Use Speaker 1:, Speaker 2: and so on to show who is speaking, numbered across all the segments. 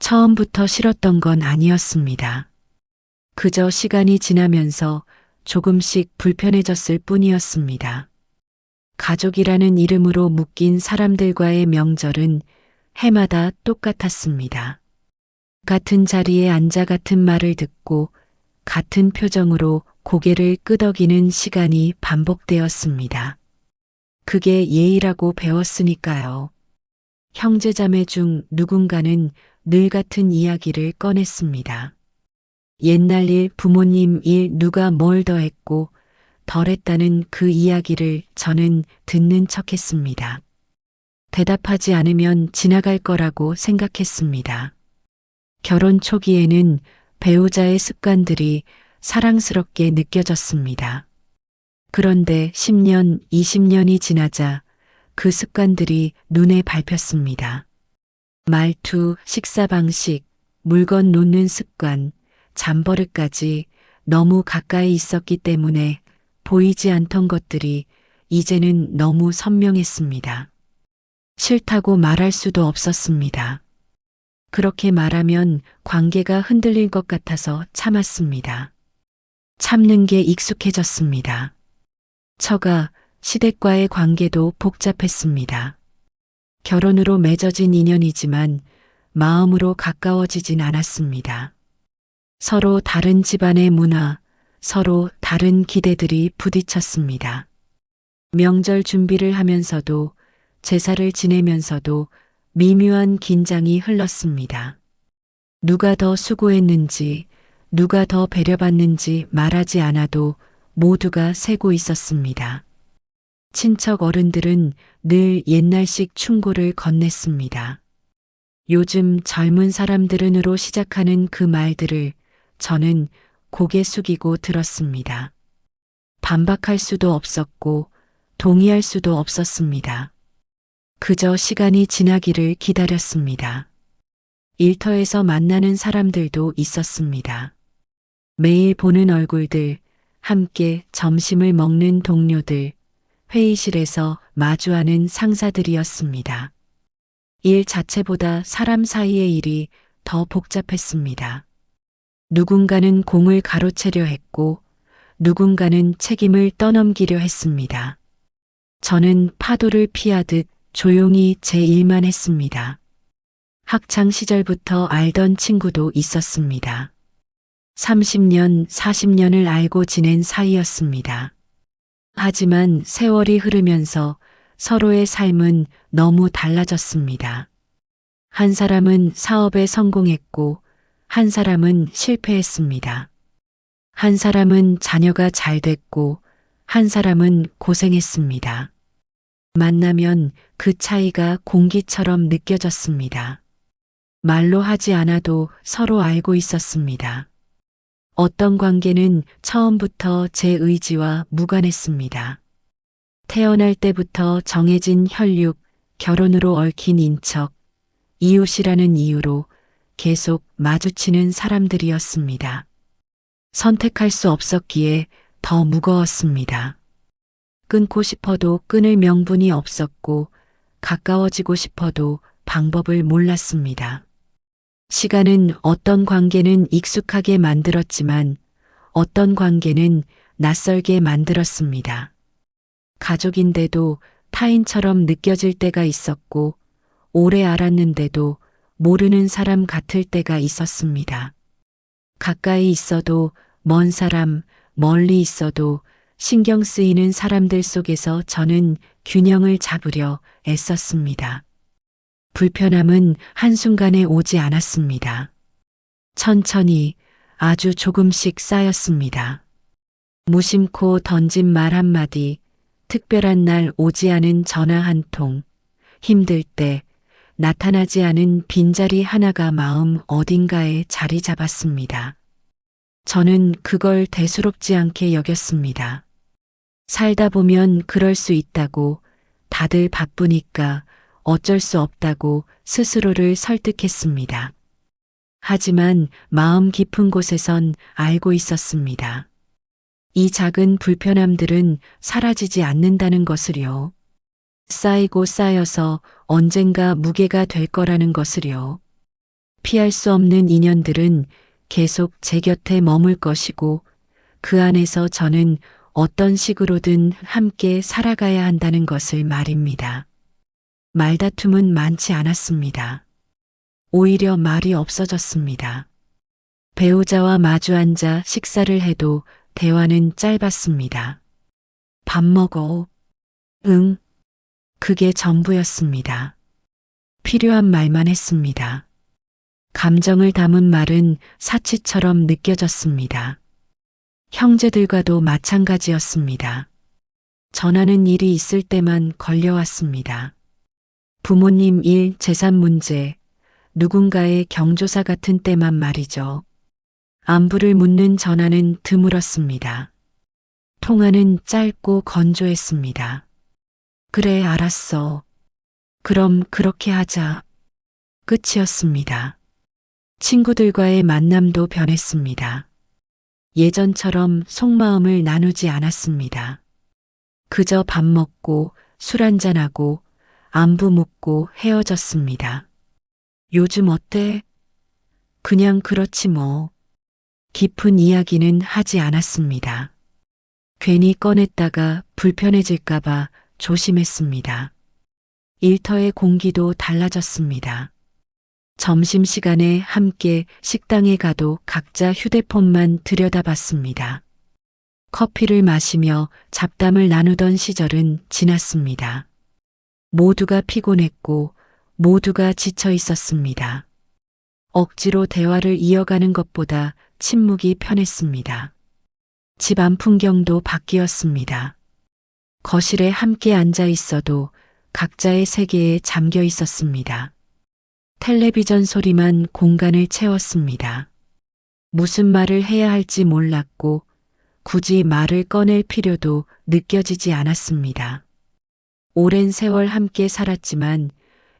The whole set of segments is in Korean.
Speaker 1: 처음부터 싫었던 건 아니었습니다. 그저 시간이 지나면서 조금씩 불편해졌을 뿐이었습니다. 가족이라는 이름으로 묶인 사람들과의 명절은 해마다 똑같았습니다. 같은 자리에 앉아 같은 말을 듣고 같은 표정으로 고개를 끄덕이는 시간이 반복되었습니다. 그게 예의라고 배웠으니까요. 형제자매 중 누군가는 늘 같은 이야기를 꺼냈습니다. 옛날 일, 부모님 일, 누가 뭘 더 했고 덜 했다는 그 이야기를 저는 듣는 척 했습니다. 대답하지 않으면 지나갈 거라고 생각했습니다. 결혼 초기에는 배우자의 습관들이 사랑스럽게 느껴졌습니다. 그런데 10년, 20년이 지나자 그 습관들이 눈에 밟혔습니다. 말투, 식사 방식, 물건 놓는 습관, 잠버릇까지 너무 가까이 있었기 때문에 보이지 않던 것들이 이제는 너무 선명했습니다. 싫다고 말할 수도 없었습니다. 그렇게 말하면 관계가 흔들릴 것 같아서 참았습니다. 참는 게 익숙해졌습니다. 처가, 시댁과의 관계도 복잡했습니다. 결혼으로 맺어진 인연이지만 마음으로 가까워지진 않았습니다. 서로 다른 집안의 문화, 서로 다른 기대들이 부딪혔습니다. 명절 준비를 하면서도 제사를 지내면서도 미묘한 긴장이 흘렀습니다. 누가 더 수고했는지, 누가 더 배려받는지 말하지 않아도 모두가 세고 있었습니다. 친척 어른들은 늘 옛날식 충고를 건넸습니다. 요즘 젊은 사람들은으로 시작하는 그 말들을 저는 고개 숙이고 들었습니다. 반박할 수도 없었고 동의할 수도 없었습니다. 그저 시간이 지나기를 기다렸습니다. 일터에서 만나는 사람들도 있었습니다. 매일 보는 얼굴들, 함께 점심을 먹는 동료들, 회의실에서 마주하는 상사들이었습니다. 일 자체보다 사람 사이의 일이 더 복잡했습니다. 누군가는 공을 가로채려 했고 누군가는 책임을 떠넘기려 했습니다. 저는 파도를 피하듯 조용히 제 일만 했습니다. 학창 시절부터 알던 친구도 있었습니다. 30년, 40년을 알고 지낸 사이였습니다. 하지만 세월이 흐르면서 서로의 삶은 너무 달라졌습니다. 한 사람은 사업에 성공했고 한 사람은 실패했습니다. 한 사람은 자녀가 잘 됐고 한 사람은 고생했습니다. 만나면 그 차이가 공기처럼 느껴졌습니다. 말로 하지 않아도 서로 알고 있었습니다. 어떤 관계는 처음부터 제 의지와 무관했습니다. 태어날 때부터 정해진 혈육, 결혼으로 얽힌 인척, 이웃이라는 이유로 계속 마주치는 사람들이었습니다. 선택할 수 없었기에 더 무거웠습니다. 끊고 싶어도 끊을 명분이 없었고 가까워지고 싶어도 방법을 몰랐습니다. 시간은 어떤 관계는 익숙하게 만들었지만 어떤 관계는 낯설게 만들었습니다. 가족인데도 타인처럼 느껴질 때가 있었고 오래 알았는데도 모르는 사람 같을 때가 있었습니다. 가까이 있어도 먼 사람, 멀리 있어도 신경 쓰이는 사람들 속에서 저는 균형을 잡으려 애썼습니다. 불편함은 한순간에 오지 않았습니다. 천천히 아주 조금씩 쌓였습니다. 무심코 던진 말 한마디, 특별한 날 오지 않은 전화 한 통, 힘들 때 나타나지 않은 빈자리 하나가 마음 어딘가에 자리 잡았습니다. 저는 그걸 대수롭지 않게 여겼습니다. 살다 보면 그럴 수 있다고, 다들 바쁘니까 어쩔 수 없다고 스스로를 설득했습니다. 하지만 마음 깊은 곳에선 알고 있었습니다. 이 작은 불편함들은 사라지지 않는다는 것을요. 쌓이고 쌓여서 언젠가 무게가 될 거라는 것을요. 피할 수 없는 인연들은 계속 제 곁에 머물 것이고 그 안에서 저는 어떤 식으로든 함께 살아가야 한다는 것을 말입니다. 말다툼은 많지 않았습니다. 오히려 말이 없어졌습니다. 배우자와 마주 앉아 식사를 해도 대화는 짧았습니다. 밥 먹어. 응. 그게 전부였습니다. 필요한 말만 했습니다. 감정을 담은 말은 사치처럼 느껴졌습니다. 형제들과도 마찬가지였습니다. 전하는 일이 있을 때만 걸려왔습니다. 부모님 일, 재산 문제, 누군가의 경조사 같은 때만 말이죠. 안부를 묻는 전화는 드물었습니다. 통화는 짧고 건조했습니다. 그래, 알았어. 그럼 그렇게 하자. 끝이었습니다. 친구들과의 만남도 변했습니다. 예전처럼 속마음을 나누지 않았습니다. 그저 밥 먹고 술 한잔하고 안부 묻고 헤어졌습니다. 요즘 어때? 그냥 그렇지 뭐. 깊은 이야기는 하지 않았습니다. 괜히 꺼냈다가 불편해질까봐 조심했습니다. 일터의 공기도 달라졌습니다. 점심시간에 함께 식당에 가도 각자 휴대폰만 들여다봤습니다. 커피를 마시며 잡담을 나누던 시절은 지났습니다. 모두가 피곤했고 모두가 지쳐 있었습니다. 억지로 대화를 이어가는 것보다 침묵이 편했습니다. 집 안 풍경도 바뀌었습니다. 거실에 함께 앉아 있어도 각자의 세계에 잠겨 있었습니다. 텔레비전 소리만 공간을 채웠습니다. 무슨 말을 해야 할지 몰랐고 굳이 말을 꺼낼 필요도 느껴지지 않았습니다. 오랜 세월 함께 살았지만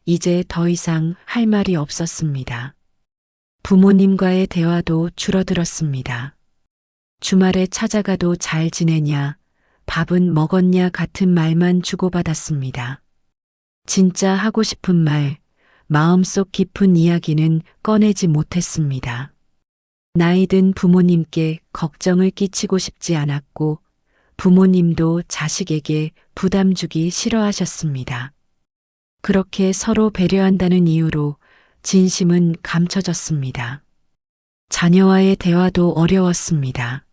Speaker 1: 이제 더 이상 할 말이 없었습니다. 부모님과의 대화도 줄어들었습니다. 주말에 찾아가도 잘 지내냐, 밥은 먹었냐 같은 말만 주고받았습니다. 진짜 하고 싶은 말, 마음속 깊은 이야기는 꺼내지 못했습니다. 나이 든 부모님께 걱정을 끼치고 싶지 않았고 부모님도 자식에게 부담 주기 싫어하셨습니다. 그렇게 서로 배려한다는 이유로 진심은 감춰졌습니다. 자녀와의 대화도 어려웠습니다.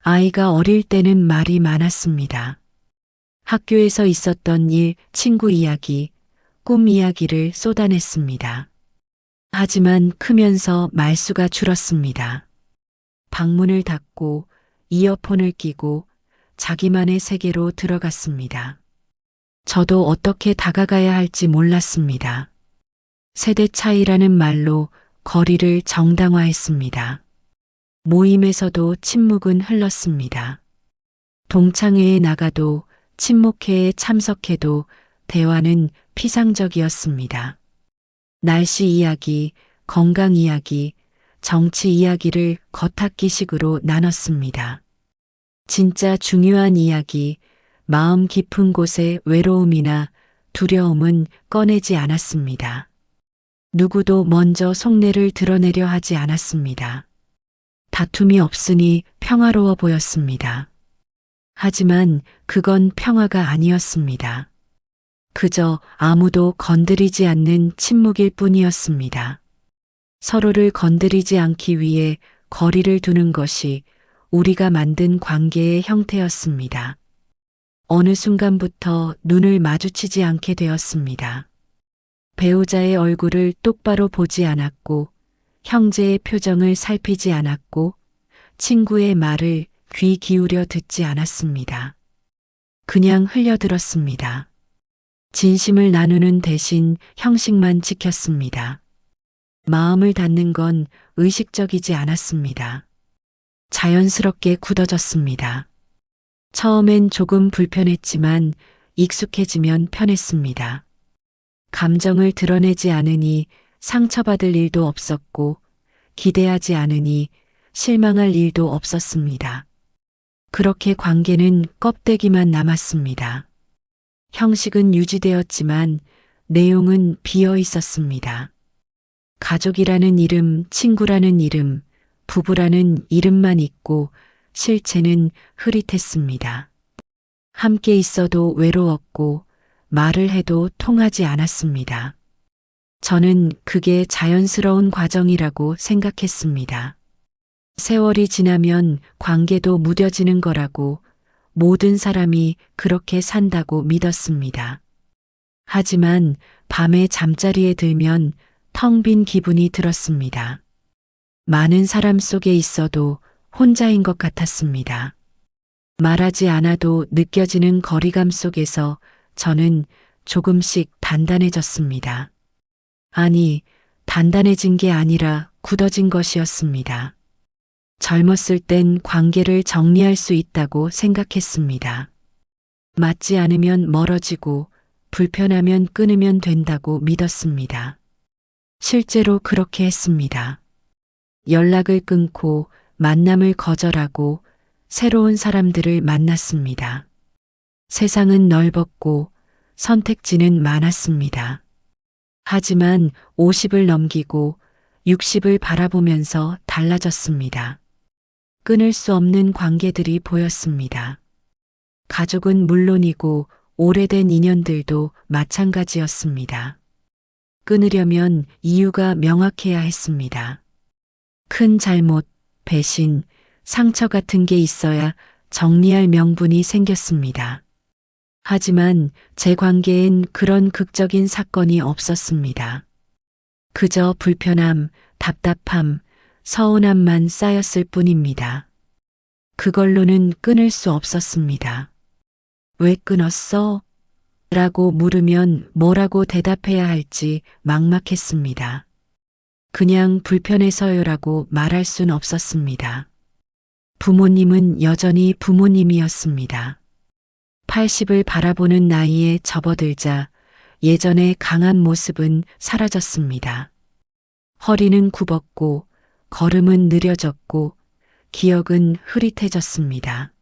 Speaker 1: 아이가 어릴 때는 말이 많았습니다. 학교에서 있었던 일, 친구 이야기, 꿈 이야기를 쏟아냈습니다. 하지만 크면서 말수가 줄었습니다. 방문을 닫고 이어폰을 끼고 자기만의 세계로 들어갔습니다. 저도 어떻게 다가가야 할지 몰랐습니다. 세대 차이라는 말로 거리를 정당화했습니다. 모임에서도 침묵은 흘렀습니다. 동창회에 나가도 친목회에 참석해도 대화는 피상적이었습니다. 날씨 이야기, 건강 이야기, 정치 이야기를 겉핥기식으로 나눴습니다. 진짜 중요한 이야기, 마음 깊은 곳의 외로움이나 두려움은 꺼내지 않았습니다. 누구도 먼저 속내를 드러내려 하지 않았습니다. 다툼이 없으니 평화로워 보였습니다. 하지만 그건 평화가 아니었습니다. 그저 아무도 건드리지 않는 침묵일 뿐이었습니다. 서로를 건드리지 않기 위해 거리를 두는 것이 우리가 만든 관계의 형태였습니다. 어느 순간부터 눈을 마주치지 않게 되었습니다. 배우자의 얼굴을 똑바로 보지 않았고, 형제의 표정을 살피지 않았고, 친구의 말을 귀 기울여 듣지 않았습니다. 그냥 흘려들었습니다. 진심을 나누는 대신 형식만 지켰습니다. 마음을 닫는 건 의식적이지 않았습니다. 자연스럽게 굳어졌습니다. 처음엔 조금 불편했지만 익숙해지면 편했습니다. 감정을 드러내지 않으니 상처받을 일도 없었고 기대하지 않으니 실망할 일도 없었습니다. 그렇게 관계는 껍데기만 남았습니다. 형식은 유지되었지만 내용은 비어 있었습니다. 가족이라는 이름, 친구라는 이름, 부부라는 이름만 있고 실체는 흐릿했습니다. 함께 있어도 외로웠고 말을 해도 통하지 않았습니다. 저는 그게 자연스러운 과정이라고 생각했습니다. 세월이 지나면 관계도 무뎌지는 거라고 모든 사람이 그렇게 산다고 믿었습니다. 하지만 밤에 잠자리에 들면 텅 빈 기분이 들었습니다. 많은 사람 속에 있어도 혼자인 것 같았습니다. 말하지 않아도 느껴지는 거리감 속에서 저는 조금씩 단단해졌습니다. 아니, 단단해진 게 아니라 굳어진 것이었습니다. 젊었을 땐 관계를 정리할 수 있다고 생각했습니다. 맞지 않으면 멀어지고 불편하면 끊으면 된다고 믿었습니다. 실제로 그렇게 했습니다. 연락을 끊고 만남을 거절하고 새로운 사람들을 만났습니다. 세상은 넓었고 선택지는 많았습니다. 하지만 50을 넘기고 60을 바라보면서 달라졌습니다. 끊을 수 없는 관계들이 보였습니다. 가족은 물론이고 오래된 인연들도 마찬가지였습니다. 끊으려면 이유가 명확해야 했습니다. 큰 잘못, 배신, 상처 같은 게 있어야 정리할 명분이 생겼습니다. 하지만 제 관계엔 그런 극적인 사건이 없었습니다. 그저 불편함, 답답함, 서운함만 쌓였을 뿐입니다. 그걸로는 끊을 수 없었습니다. 왜 끊었어? 라고 물으면 뭐라고 대답해야 할지 막막했습니다. 그냥 불편해서요라고 말할 순 없었습니다. 부모님은 여전히 부모님이었습니다. 80을 바라보는 나이에 접어들자 예전의 강한 모습은 사라졌습니다. 허리는 굽었고 걸음은 느려졌고 기억은 흐릿해졌습니다.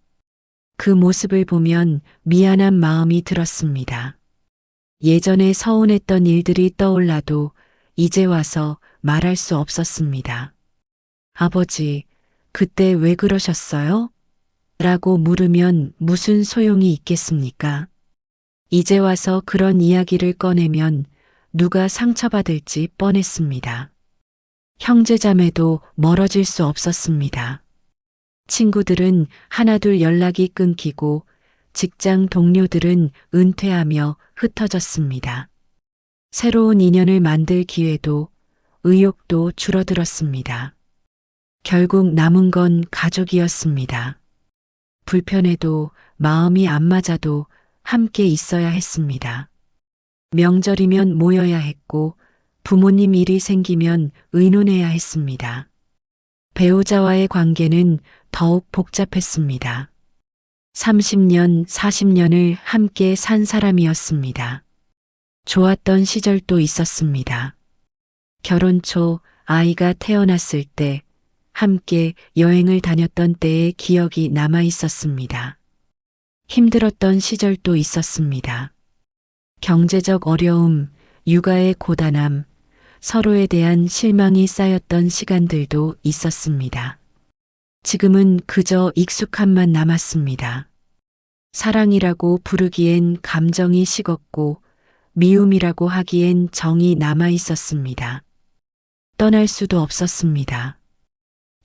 Speaker 1: 그 모습을 보면 미안한 마음이 들었습니다. 예전에 서운했던 일들이 떠올라도 이제 와서 말할 수 없었습니다. 아버지, 그때 왜 그러셨어요? 라고 물으면 무슨 소용이 있겠습니까? 이제 와서 그런 이야기를 꺼내면 누가 상처받을지 뻔했습니다. 형제자매도 멀어질 수 없었습니다. 친구들은 하나둘 연락이 끊기고 직장 동료들은 은퇴하며 흩어졌습니다. 새로운 인연을 만들 기회도 의욕도 줄어들었습니다. 결국 남은 건 가족이었습니다. 불편해도 마음이 안 맞아도 함께 있어야 했습니다. 명절이면 모여야 했고 부모님 일이 생기면 의논해야 했습니다. 배우자와의 관계는 더욱 복잡했습니다. 30년, 40년을 함께 산 사람이었습니다. 좋았던 시절도 있었습니다. 결혼 초 아이가 태어났을 때 함께 여행을 다녔던 때의 기억이 남아 있었습니다. 힘들었던 시절도 있었습니다. 경제적 어려움, 육아의 고단함, 서로에 대한 실망이 쌓였던 시간들도 있었습니다. 지금은 그저 익숙함만 남았습니다. 사랑이라고 부르기엔 감정이 식었고 미움이라고 하기엔 정이 남아 있었습니다. 떠날 수도 없었습니다.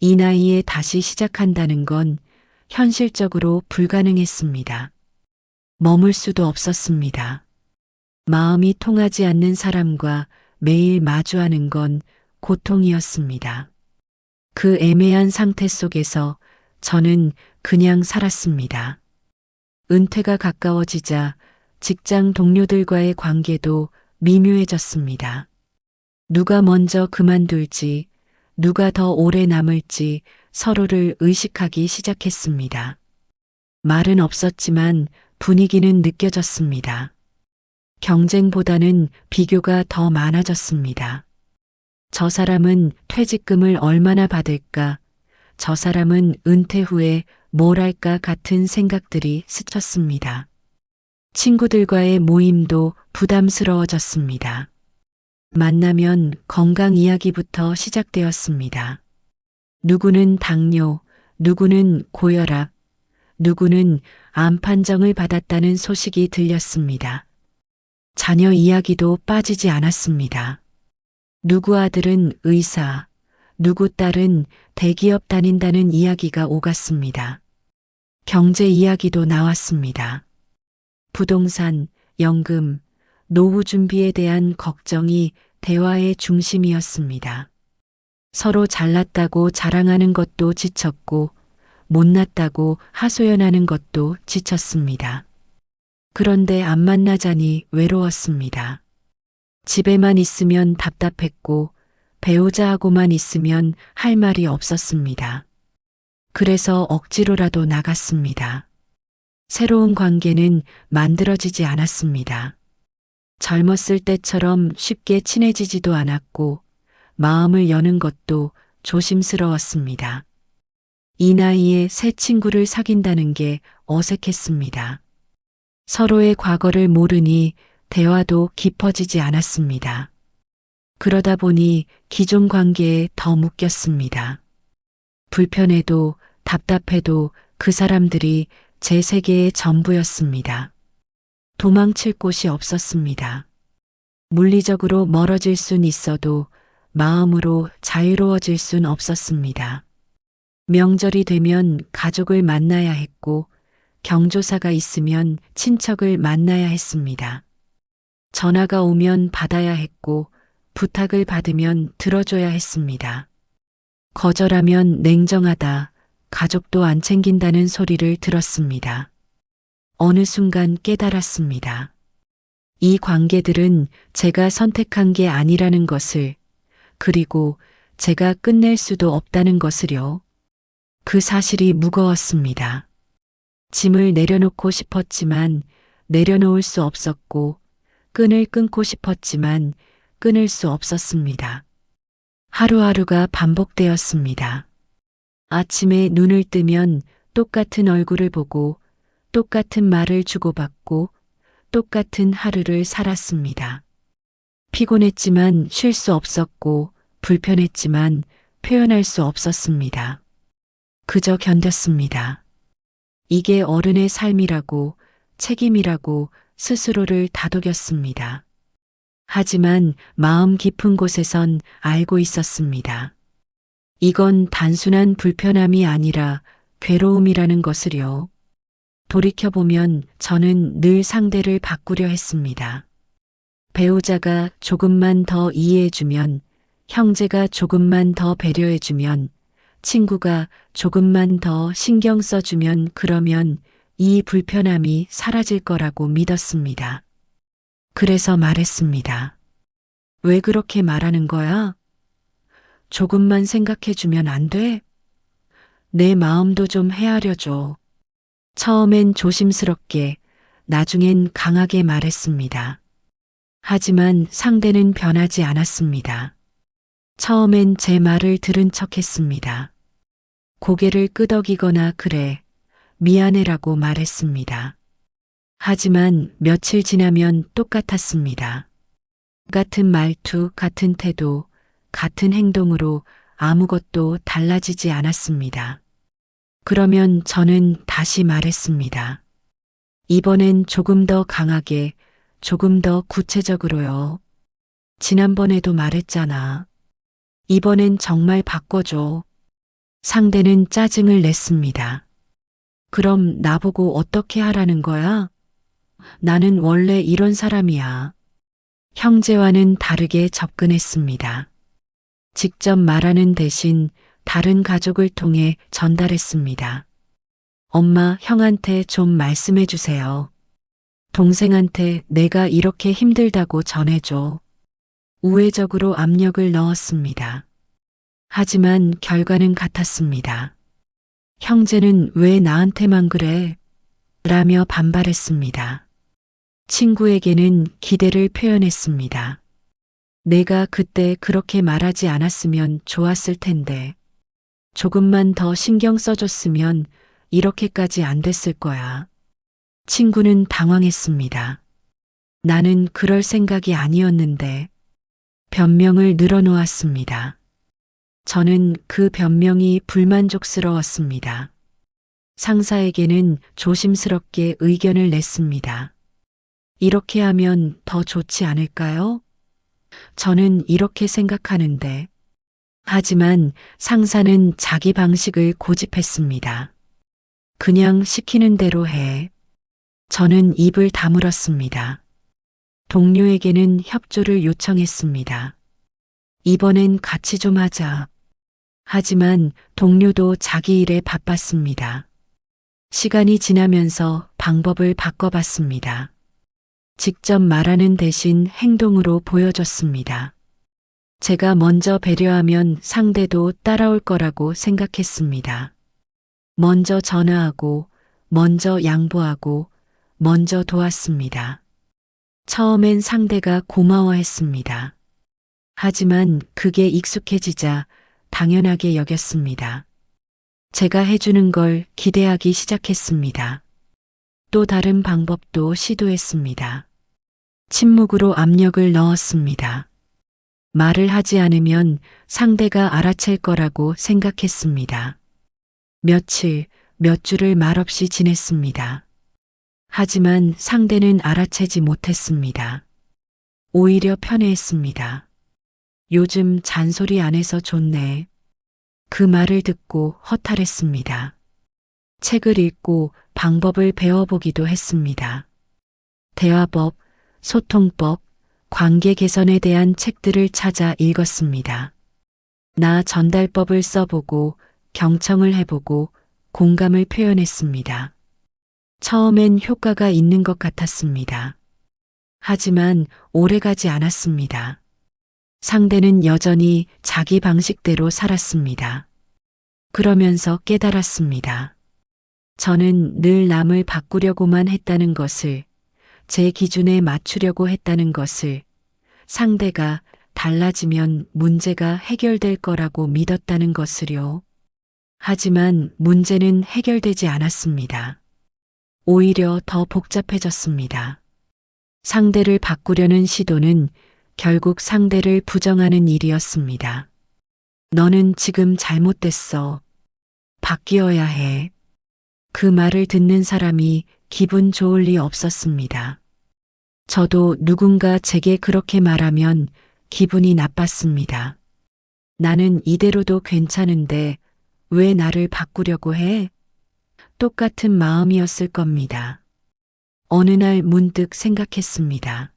Speaker 1: 이 나이에 다시 시작한다는 건 현실적으로 불가능했습니다. 머물 수도 없었습니다. 마음이 통하지 않는 사람과 매일 마주하는 건 고통이었습니다. 그 애매한 상태 속에서 저는 그냥 살았습니다. 은퇴가 가까워지자 직장 동료들과의 관계도 미묘해졌습니다. 누가 먼저 그만둘지, 누가 더 오래 남을지 서로를 의식하기 시작했습니다. 말은 없었지만 분위기는 느껴졌습니다. 경쟁보다는 비교가 더 많아졌습니다. 저 사람은 퇴직금을 얼마나 받을까, 저 사람은 은퇴 후에 뭘 할까 같은 생각들이 스쳤습니다. 친구들과의 모임도 부담스러워졌습니다. 만나면 건강 이야기부터 시작되었습니다. 누구는 당뇨, 누구는 고혈압, 누구는 암 판정을 받았다는 소식이 들렸습니다. 자녀 이야기도 빠지지 않았습니다. 누구 아들은 의사, 누구 딸은 대기업 다닌다는 이야기가 오갔습니다. 경제 이야기도 나왔습니다. 부동산, 연금, 노후 준비에 대한 걱정이 대화의 중심이었습니다. 서로 잘났다고 자랑하는 것도 지쳤고 못났다고 하소연하는 것도 지쳤습니다. 그런데 안 만나자니 외로웠습니다. 집에만 있으면 답답했고 배우자하고만 있으면 할 말이 없었습니다. 그래서 억지로라도 나갔습니다. 새로운 관계는 만들어지지 않았습니다. 젊었을 때처럼 쉽게 친해지지도 않았고 마음을 여는 것도 조심스러웠습니다. 이 나이에 새 친구를 사귄다는 게 어색했습니다. 서로의 과거를 모르니 대화도 깊어지지 않았습니다. 그러다 보니 기존 관계에 더 묶였습니다. 불편해도 답답해도 그 사람들이 제 세계의 전부였습니다. 도망칠 곳이 없었습니다. 물리적으로 멀어질 순 있어도 마음으로 자유로워질 순 없었습니다. 명절이 되면 가족을 만나야 했고 경조사가 있으면 친척을 만나야 했습니다. 전화가 오면 받아야 했고 부탁을 받으면 들어줘야 했습니다. 거절하면 냉정하다, 가족도 안 챙긴다는 소리를 들었습니다. 어느 순간 깨달았습니다. 이 관계들은 제가 선택한 게 아니라는 것을, 그리고 제가 끝낼 수도 없다는 것을요. 그 사실이 무거웠습니다. 짐을 내려놓고 싶었지만 내려놓을 수 없었고, 끈을 끊고 싶었지만 끊을 수 없었습니다. 하루하루가 반복되었습니다. 아침에 눈을 뜨면 똑같은 얼굴을 보고 똑같은 말을 주고받고 똑같은 하루를 살았습니다. 피곤했지만 쉴 수 없었고 불편했지만 표현할 수 없었습니다. 그저 견뎠습니다. 이게 어른의 삶이라고, 책임이라고 스스로를 다독였습니다. 하지만 마음 깊은 곳에선 알고 있었습니다. 이건 단순한 불편함이 아니라 괴로움이라는 것을요. 돌이켜보면 저는 늘 상대를 바꾸려 했습니다. 배우자가 조금만 더 이해해주면, 형제가 조금만 더 배려해주면, 친구가 조금만 더 신경 써주면 그러면 이 불편함이 사라질 거라고 믿었습니다. 그래서 말했습니다. 왜 그렇게 말하는 거야? 조금만 생각해주면 안 돼? 내 마음도 좀 헤아려줘. 처음엔 조심스럽게, 나중엔 강하게 말했습니다. 하지만 상대는 변하지 않았습니다. 처음엔 제 말을 들은 척 했습니다. 고개를 끄덕이거나 그래, 미안해라고 말했습니다. 하지만 며칠 지나면 똑같았습니다. 같은 말투, 같은 태도, 같은 행동으로 아무것도 달라지지 않았습니다. 그러면 저는 다시 말했습니다. 이번엔 조금 더 강하게, 조금 더 구체적으로요. 지난번에도 말했잖아. 이번엔 정말 바꿔줘. 상대는 짜증을 냈습니다. 그럼 나보고 어떻게 하라는 거야? 나는 원래 이런 사람이야. 형제와는 다르게 접근했습니다. 직접 말하는 대신 다른 가족을 통해 전달했습니다. 엄마, 형한테 좀 말씀해 주세요. 동생한테 내가 이렇게 힘들다고 전해줘. 우회적으로 압력을 넣었습니다. 하지만 결과는 같았습니다. 형제는 왜 나한테만 그래? 라며 반발했습니다. 친구에게는 기대를 표현했습니다. 내가 그때 그렇게 말하지 않았으면 좋았을 텐데. 조금만 더 신경 써줬으면 이렇게까지 안 됐을 거야. 친구는 당황했습니다. 나는 그럴 생각이 아니었는데. 변명을 늘어놓았습니다. 저는 그 변명이 불만족스러웠습니다. 상사에게는 조심스럽게 의견을 냈습니다. 이렇게 하면 더 좋지 않을까요? 저는 이렇게 생각하는데. 하지만 상사는 자기 방식을 고집했습니다. 그냥 시키는 대로 해. 저는 입을 다물었습니다. 동료에게는 협조를 요청했습니다. 이번엔 같이 좀 하자. 하지만 동료도 자기 일에 바빴습니다. 시간이 지나면서 방법을 바꿔봤습니다. 직접 말하는 대신 행동으로 보여줬습니다. 제가 먼저 배려하면 상대도 따라올 거라고 생각했습니다. 먼저 전화하고, 먼저 양보하고, 먼저 도왔습니다. 처음엔 상대가 고마워했습니다. 하지만 그게 익숙해지자 당연하게 여겼습니다. 제가 해주는 걸 기대하기 시작했습니다. 또 다른 방법도 시도했습니다. 침묵으로 압력을 넣었습니다. 말을 하지 않으면 상대가 알아챌 거라고 생각했습니다. 며칠, 몇 주를 말없이 지냈습니다. 하지만 상대는 알아채지 못했습니다. 오히려 편해했습니다. 요즘 잔소리 안 해서 좋네. 그 말을 듣고 허탈했습니다. 책을 읽고 방법을 배워보기도 했습니다. 대화법, 소통법, 관계 개선에 대한 책들을 찾아 읽었습니다. 나 전달법을 써보고 경청을 해보고 공감을 표현했습니다. 처음엔 효과가 있는 것 같았습니다. 하지만 오래가지 않았습니다. 상대는 여전히 자기 방식대로 살았습니다. 그러면서 깨달았습니다. 저는 늘 남을 바꾸려고만 했다는 것을, 제 기준에 맞추려고 했다는 것을, 상대가 달라지면 문제가 해결될 거라고 믿었다는 것을요. 하지만 문제는 해결되지 않았습니다. 오히려 더 복잡해졌습니다. 상대를 바꾸려는 시도는 결국 상대를 부정하는 일이었습니다. 너는 지금 잘못됐어. 바뀌어야 해. 그 말을 듣는 사람이 기분 좋을 리 없었습니다. 저도 누군가 제게 그렇게 말하면 기분이 나빴습니다. 나는 이대로도 괜찮은데 왜 나를 바꾸려고 해? 똑같은 마음이었을 겁니다. 어느 날 문득 생각했습니다.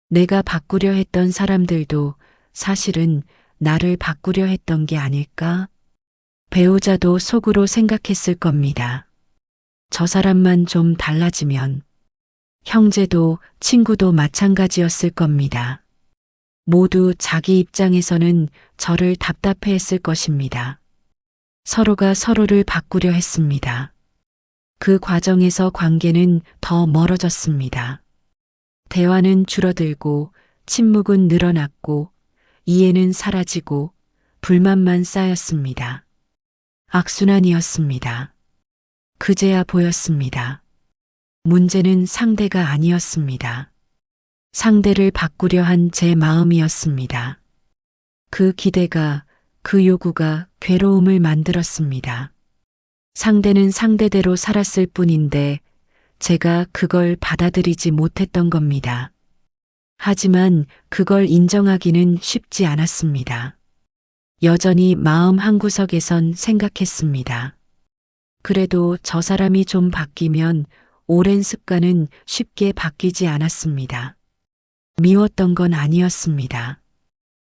Speaker 1: 내가 바꾸려 했던 사람들도 사실은 나를 바꾸려 했던 게 아닐까? 배우자도 속으로 생각했을 겁니다. 저 사람만 좀 달라지면. 형제도 친구도 마찬가지였을 겁니다. 모두 자기 입장에서는 저를 답답해 했을 것입니다. 서로가 서로를 바꾸려 했습니다. 그 과정에서 관계는 더 멀어졌습니다. 대화는 줄어들고 침묵은 늘어났고 이해는 사라지고 불만만 쌓였습니다. 악순환이었습니다. 그제야 보였습니다. 문제는 상대가 아니었습니다. 상대를 바꾸려 한 제 마음이었습니다. 그 기대가, 그 요구가 괴로움을 만들었습니다. 상대는 상대대로 살았을 뿐인데 제가 그걸 받아들이지 못했던 겁니다. 하지만 그걸 인정하기는 쉽지 않았습니다. 여전히 마음 한구석에선 생각했습니다. 그래도 저 사람이 좀 바뀌면 오랜 습관은 쉽게 바뀌지 않았습니다. 미웠던 건 아니었습니다.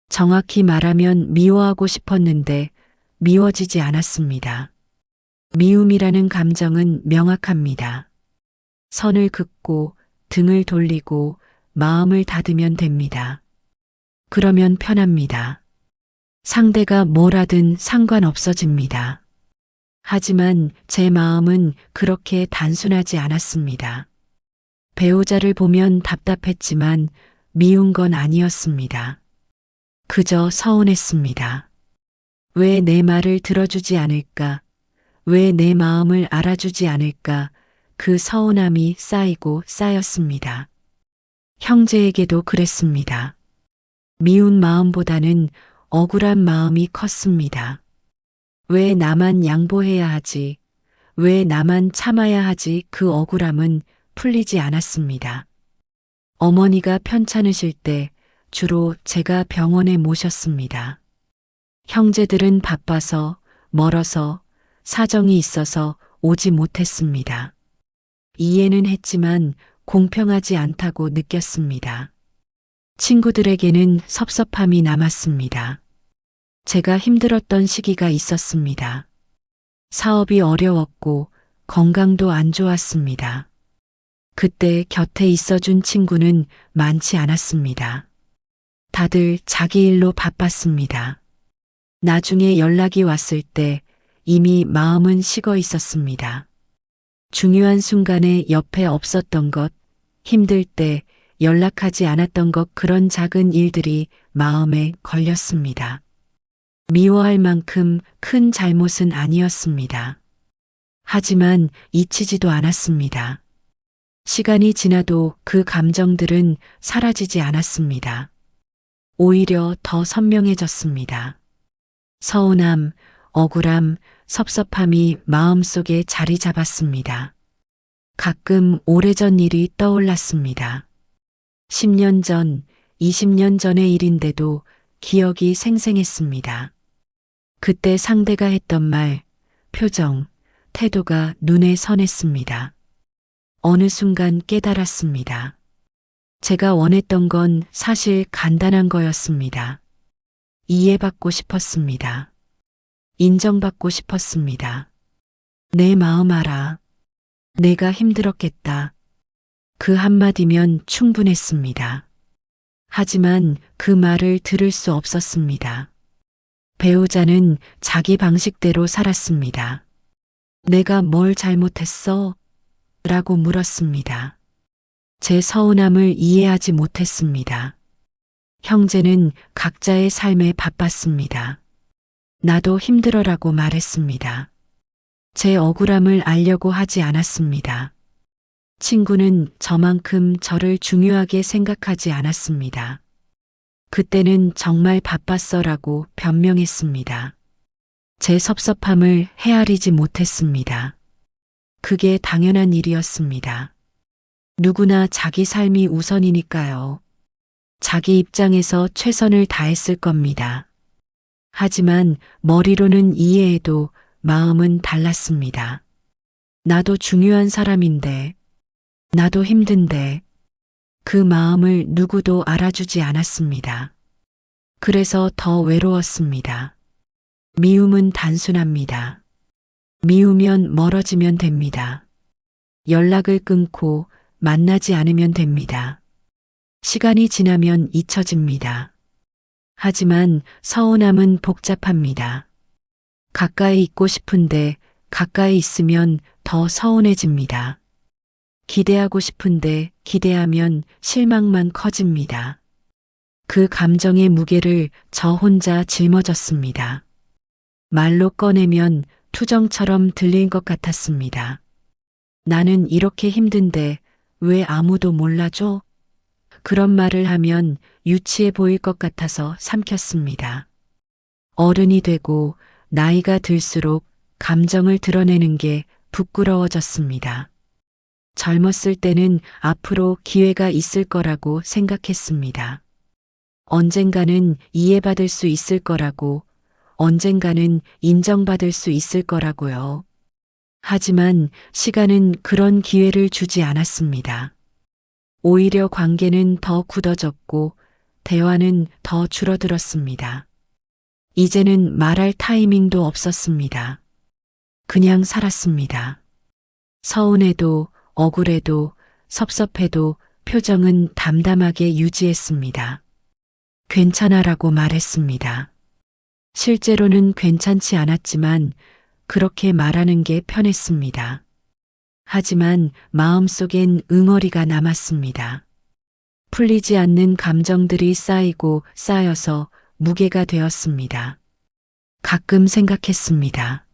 Speaker 1: 정확히 말하면 미워하고 싶었는데 미워지지 않았습니다. 미움이라는 감정은 명확합니다. 선을 긋고 등을 돌리고 마음을 닫으면 됩니다. 그러면 편합니다. 상대가 뭘 하든 상관없어집니다. 하지만 제 마음은 그렇게 단순하지 않았습니다. 배우자를 보면 답답했지만 미운 건 아니었습니다. 그저 서운했습니다. 왜 내 말을 들어주지 않을까? 왜 내 마음을 알아주지 않을까? 그 서운함이 쌓이고 쌓였습니다. 형제에게도 그랬습니다. 미운 마음보다는 억울한 마음이 컸습니다. 왜 나만 양보해야 하지? 왜 나만 참아야 하지? 그 억울함은 풀리지 않았습니다. 어머니가 편찮으실 때 주로 제가 병원에 모셨습니다. 형제들은 바빠서, 멀어서, 사정이 있어서 오지 못했습니다. 이해는 했지만 공평하지 않다고 느꼈습니다. 친구들에게는 섭섭함이 남았습니다. 제가 힘들었던 시기가 있었습니다. 사업이 어려웠고 건강도 안 좋았습니다. 그때 곁에 있어준 친구는 많지 않았습니다. 다들 자기 일로 바빴습니다. 나중에 연락이 왔을 때 이미 마음은 식어 있었습니다. 중요한 순간에 옆에 없었던 것, 힘들 때 연락하지 않았던 것, 그런 작은 일들이 마음에 걸렸습니다. 미워할 만큼 큰 잘못은 아니었습니다. 하지만 잊히지도 않았습니다. 시간이 지나도 그 감정들은 사라지지 않았습니다. 오히려 더 선명해졌습니다. 서운함, 억울함, 섭섭함이 마음속에 자리 잡았습니다. 가끔 오래전 일이 떠올랐습니다. 10년 전, 20년 전의 일인데도 기억이 생생했습니다. 그때 상대가 했던 말, 표정, 태도가 눈에 선했습니다. 어느 순간 깨달았습니다. 제가 원했던 건 사실 간단한 거였습니다. 이해받고 싶었습니다. 인정받고 싶었습니다. 내 마음 알아. 내가 힘들었겠다. 그 한마디면 충분했습니다. 하지만 그 말을 들을 수 없었습니다. 배우자는 자기 방식대로 살았습니다. 내가 뭘 잘못했어? 라고 물었습니다. 제 서운함을 이해하지 못했습니다. 형제는 각자의 삶에 바빴습니다. 나도 힘들어라고 말했습니다. 제 억울함을 알려고 하지 않았습니다. 친구는 저만큼 저를 중요하게 생각하지 않았습니다. 그때는 정말 바빴어라고 변명했습니다. 제 섭섭함을 헤아리지 못했습니다. 그게 당연한 일이었습니다. 누구나 자기 삶이 우선이니까요. 자기 입장에서 최선을 다했을 겁니다. 하지만 머리로는 이해해도 마음은 달랐습니다. 나도 중요한 사람인데, 나도 힘든데, 그 마음을 누구도 알아주지 않았습니다. 그래서 더 외로웠습니다. 미움은 단순합니다. 미우면 멀어지면 됩니다. 연락을 끊고 만나지 않으면 됩니다. 시간이 지나면 잊혀집니다. 하지만 서운함은 복잡합니다. 가까이 있고 싶은데 가까이 있으면 더 서운해집니다. 기대하고 싶은데 기대하면 실망만 커집니다. 그 감정의 무게를 저 혼자 짊어졌습니다. 말로 꺼내면 투정처럼 들릴 것 같았습니다. 나는 이렇게 힘든데 왜 아무도 몰라줘? 그런 말을 하면 유치해 보일 것 같아서 삼켰습니다. 어른이 되고 나이가 들수록 감정을 드러내는 게 부끄러워졌습니다. 젊었을 때는 앞으로 기회가 있을 거라고 생각했습니다. 언젠가는 이해받을 수 있을 거라고, 언젠가는 인정받을 수 있을 거라고요. 하지만 시간은 그런 기회를 주지 않았습니다. 오히려 관계는 더 굳어졌고 대화는 더 줄어들었습니다. 이제는 말할 타이밍도 없었습니다. 그냥 살았습니다. 서운해도 억울해도 섭섭해도 표정은 담담하게 유지했습니다. 괜찮아라고 말했습니다. 실제로는 괜찮지 않았지만 그렇게 말하는 게 편했습니다. 하지만 마음속엔 응어리가 남았습니다. 풀리지 않는 감정들이 쌓이고 쌓여서 무게가 되었습니다. 가끔 생각했습니다.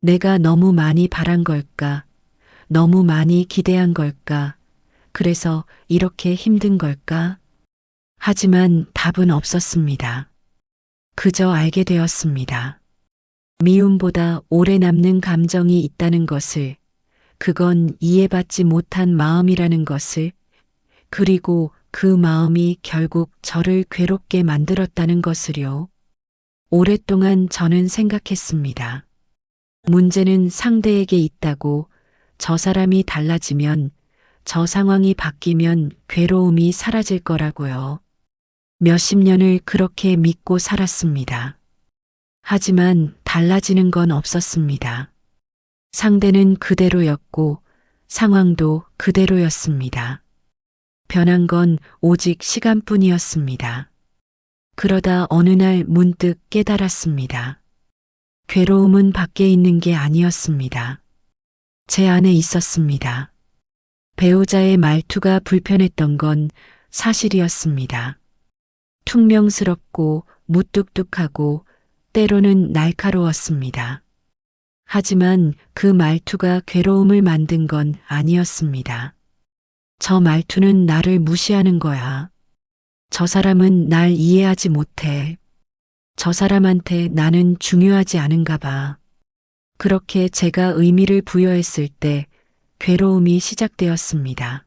Speaker 1: 내가 너무 많이 바란 걸까? 너무 많이 기대한 걸까? 그래서 이렇게 힘든 걸까? 하지만 답은 없었습니다. 그저 알게 되었습니다. 미움보다 오래 남는 감정이 있다는 것을, 그건 이해받지 못한 마음이라는 것을, 그리고 그 마음이 결국 저를 괴롭게 만들었다는 것을요. 오랫동안 저는 생각했습니다. 문제는 상대에게 있다고, 저 사람이 달라지면, 저 상황이 바뀌면 괴로움이 사라질 거라고요. 몇십 년을 그렇게 믿고 살았습니다. 하지만 달라지는 건 없었습니다. 상대는 그대로였고 상황도 그대로였습니다. 변한 건 오직 시간뿐이었습니다. 그러다 어느 날 문득 깨달았습니다. 괴로움은 밖에 있는 게 아니었습니다. 제 안에 있었습니다. 배우자의 말투가 불편했던 건 사실이었습니다. 퉁명스럽고 무뚝뚝하고 때로는 날카로웠습니다. 하지만 그 말투가 괴로움을 만든 건 아니었습니다. 저 말투는 나를 무시하는 거야. 저 사람은 날 이해하지 못해. 저 사람한테 나는 중요하지 않은가 봐. 그렇게 제가 의미를 부여했을 때 괴로움이 시작되었습니다.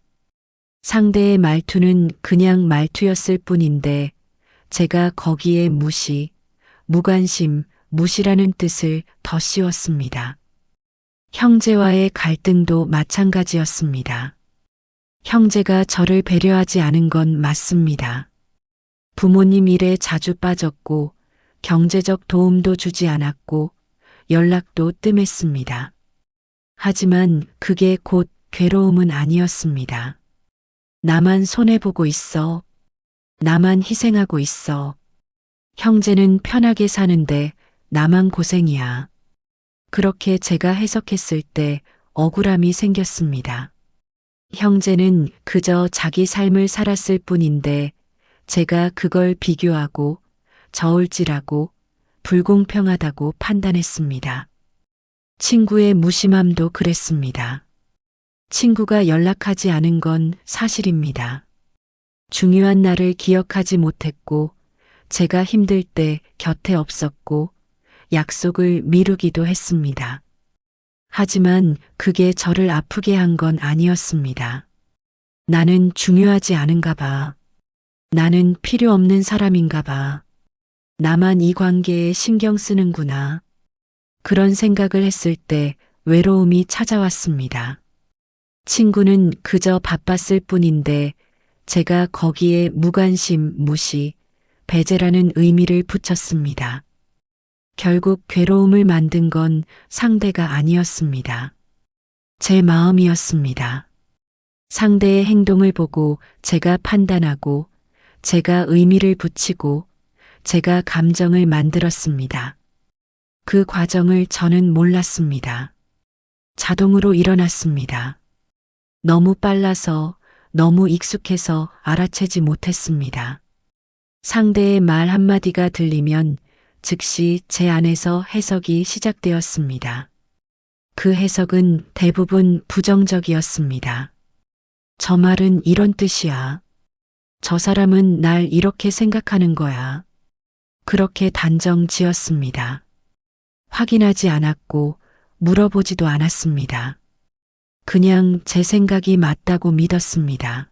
Speaker 1: 상대의 말투는 그냥 말투였을 뿐인데 제가 거기에 무시, 무관심, 무시라는 뜻을 더 씌웠습니다. 형제와의 갈등도 마찬가지였습니다. 형제가 저를 배려하지 않은 건 맞습니다. 부모님 일에 자주 빠졌고 경제적 도움도 주지 않았고 연락도 뜸했습니다. 하지만 그게 곧 괴로움은 아니었습니다. 나만 손해보고 있어. 나만 희생하고 있어. 형제는 편하게 사는데 나만 고생이야. 그렇게 제가 해석했을 때 억울함이 생겼습니다. 형제는 그저 자기 삶을 살았을 뿐인데 제가 그걸 비교하고 저울질하고 불공평하다고 판단했습니다. 친구의 무심함도 그랬습니다. 친구가 연락하지 않은 건 사실입니다. 중요한 날을 기억하지 못했고 제가 힘들 때 곁에 없었고 약속을 미루기도 했습니다. 하지만 그게 저를 아프게 한 건 아니었습니다. 나는 중요하지 않은가 봐. 나는 필요 없는 사람인가 봐. 나만 이 관계에 신경 쓰는구나. 그런 생각을 했을 때 외로움이 찾아왔습니다. 친구는 그저 바빴을 뿐인데 제가 거기에 무관심, 무시, 배제라는 의미를 붙였습니다. 결국 괴로움을 만든 건 상대가 아니었습니다. 제 마음이었습니다. 상대의 행동을 보고 제가 판단하고 제가 의미를 붙이고 제가 감정을 만들었습니다. 그 과정을 저는 몰랐습니다. 자동으로 일어났습니다. 너무 빨라서 너무 익숙해서 알아채지 못했습니다. 상대의 말 한마디가 들리면 즉시 제 안에서 해석이 시작되었습니다. 그 해석은 대부분 부정적이었습니다. 저 말은 이런 뜻이야. 저 사람은 날 이렇게 생각하는 거야. 그렇게 단정 지었습니다. 확인하지 않았고 물어보지도 않았습니다. 그냥 제 생각이 맞다고 믿었습니다.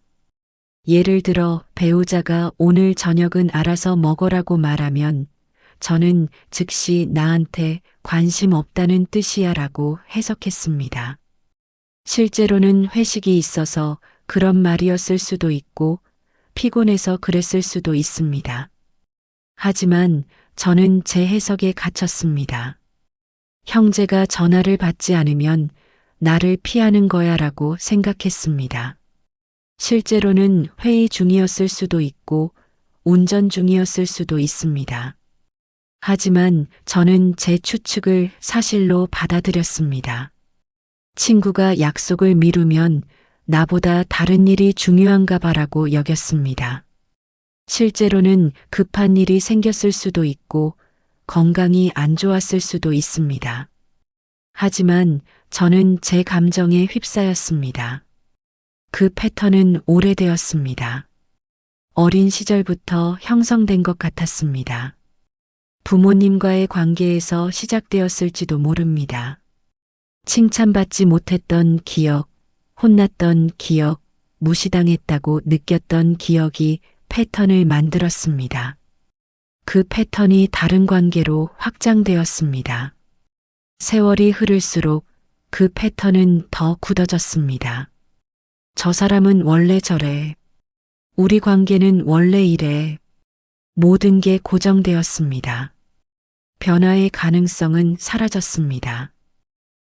Speaker 1: 예를 들어 배우자가 오늘 저녁은 알아서 먹으라고 말하면 저는 즉시 나한테 관심 없다는 뜻이야 라고 해석했습니다. 실제로는 회식이 있어서 그런 말이었을 수도 있고 피곤해서 그랬을 수도 있습니다. 하지만 저는 제 해석에 갇혔습니다. 형제가 전화를 받지 않으면 나를 피하는 거야 라고 생각했습니다. 실제로는 회의 중이었을 수도 있고 운전 중이었을 수도 있습니다. 하지만 저는 제 추측을 사실로 받아들였습니다. 친구가 약속을 미루면 나보다 다른 일이 중요한가 봐라고 여겼습니다. 실제로는 급한 일이 생겼을 수도 있고 건강이 안 좋았을 수도 있습니다. 하지만 저는 제 감정에 휩싸였습니다. 그 패턴은 오래되었습니다. 어린 시절부터 형성된 것 같았습니다. 부모님과의 관계에서 시작되었을지도 모릅니다. 칭찬받지 못했던 기억, 혼났던 기억, 무시당했다고 느꼈던 기억이 패턴을 만들었습니다. 그 패턴이 다른 관계로 확장되었습니다. 세월이 흐를수록 그 패턴은 더 굳어졌습니다. 저 사람은 원래 저래. 우리 관계는 원래 이래. 모든 게 고정되었습니다. 변화의 가능성은 사라졌습니다.